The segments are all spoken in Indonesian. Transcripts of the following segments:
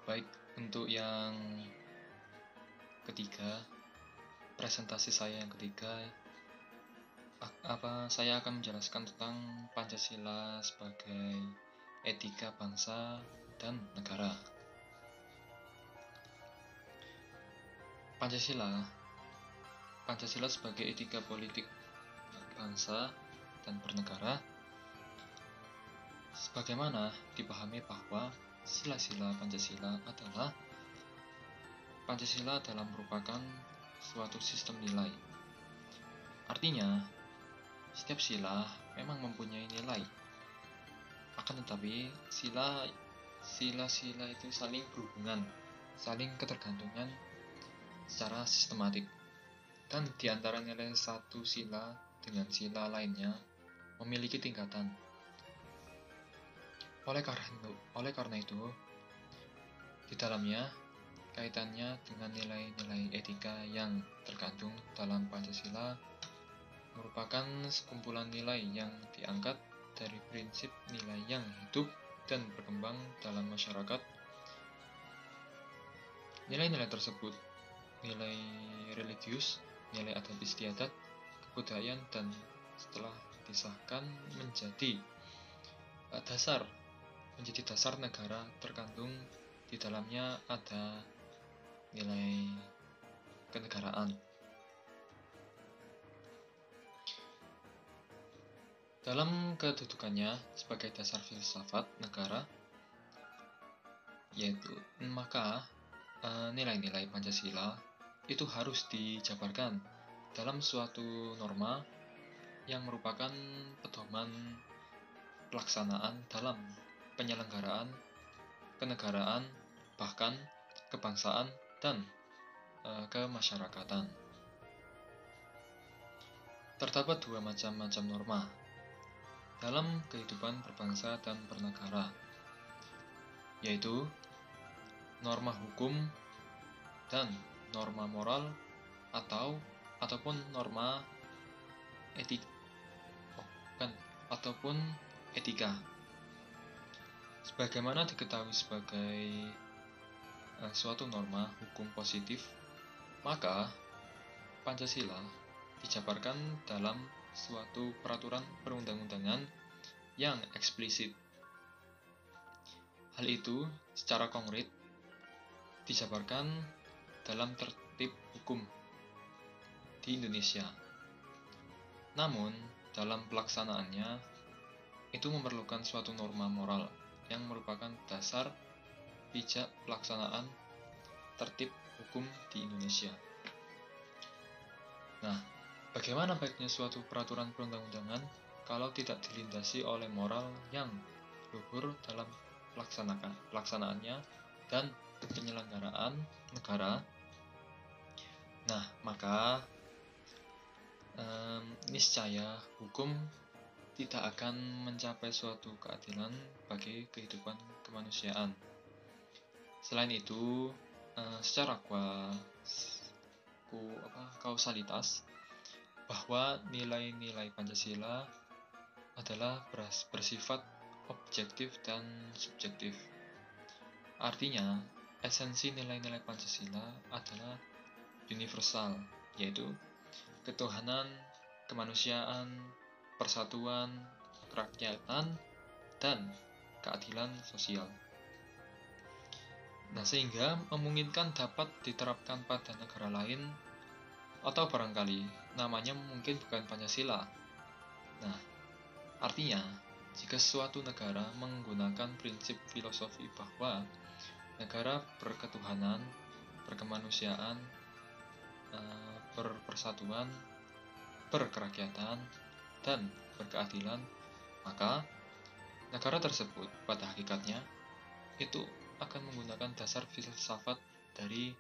Baik, untuk yang ketiga, presentasi saya yang ketiga, saya akan menjelaskan tentang Pancasila sebagai etika bangsa dan negara. Pancasila sebagai etika politik bangsa dan bernegara, sebagaimana dipahami bahwa sila-sila Pancasila adalah merupakan suatu sistem nilai. Artinya, setiap sila memang mempunyai nilai. Akan tetapi, sila-sila itu saling berhubungan, saling ketergantungan secara sistematik. Dan di antara nilai satu sila dengan sila lainnya memiliki tingkatan. Oleh karena itu, di dalamnya kaitannya dengan nilai-nilai etika yang terkandung dalam Pancasila merupakan sekumpulan nilai yang diangkat dari prinsip nilai yang hidup dan berkembang dalam masyarakat. Nilai-nilai tersebut, nilai religius, nilai adat istiadat, kebudayaan, dan setelah disahkan menjadi dasar negara, terkandung di dalamnya ada nilai kenegaraan. Dalam kedudukannya sebagai dasar filsafat negara, maka nilai-nilai Pancasila itu harus dijabarkan dalam suatu norma yang merupakan pedoman pelaksanaan dalam penyelenggaraan kenegaraan, bahkan kebangsaan dan kemasyarakatan. Terdapat dua macam norma dalam kehidupan berbangsa dan bernegara, yaitu norma hukum dan norma moral ataupun norma etika. Sebagaimana diketahui sebagai suatu norma hukum positif, maka Pancasila dijabarkan dalam suatu peraturan perundang-undangan yang eksplisit. Hal itu secara konkret dijabarkan dalam tertib hukum di Indonesia. Namun, dalam pelaksanaannya itu memerlukan suatu norma moral yang merupakan dasar pijak pelaksanaan tertib hukum di Indonesia. Nah, bagaimana baiknya suatu peraturan perundang-undangan kalau tidak dilintasi oleh moral yang luhur dalam pelaksanaannya dan penyelenggaraan negara? Nah, maka niscaya hukum tidak akan mencapai suatu keadilan bagi kehidupan kemanusiaan. Selain itu, secara kausalitas, bahwa nilai-nilai Pancasila adalah bersifat objektif dan subjektif. Artinya, esensi nilai-nilai Pancasila adalah universal, yaitu ketuhanan, kemanusiaan, persatuan, kerakyatan, dan keadilan sosial. Nah, sehingga memungkinkan dapat diterapkan pada negara lain, atau barangkali namanya mungkin bukan Pancasila. Nah, artinya jika suatu negara menggunakan prinsip filosofi bahwa negara berketuhanan, berkemanusiaan, berpersatuan, berkerakyatan, dan berkeadilan, maka negara tersebut pada hakikatnya itu akan menggunakan dasar filsafat dari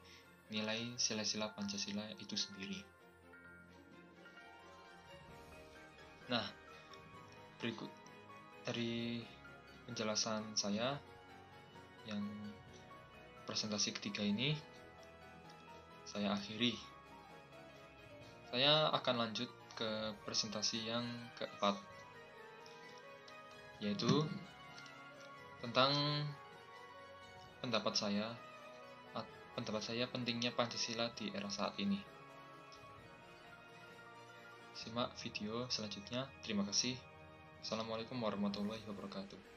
nilai sila-sila Pancasila itu sendiri. Nah, berikut dari penjelasan saya yang presentasi ketiga ini saya akhiri. Saya akan lanjut ke presentasi yang keempat, yaitu tentang pendapat saya pentingnya Pancasila di era saat ini. Simak video selanjutnya. Terima kasih. Assalamualaikum warahmatullahi wabarakatuh.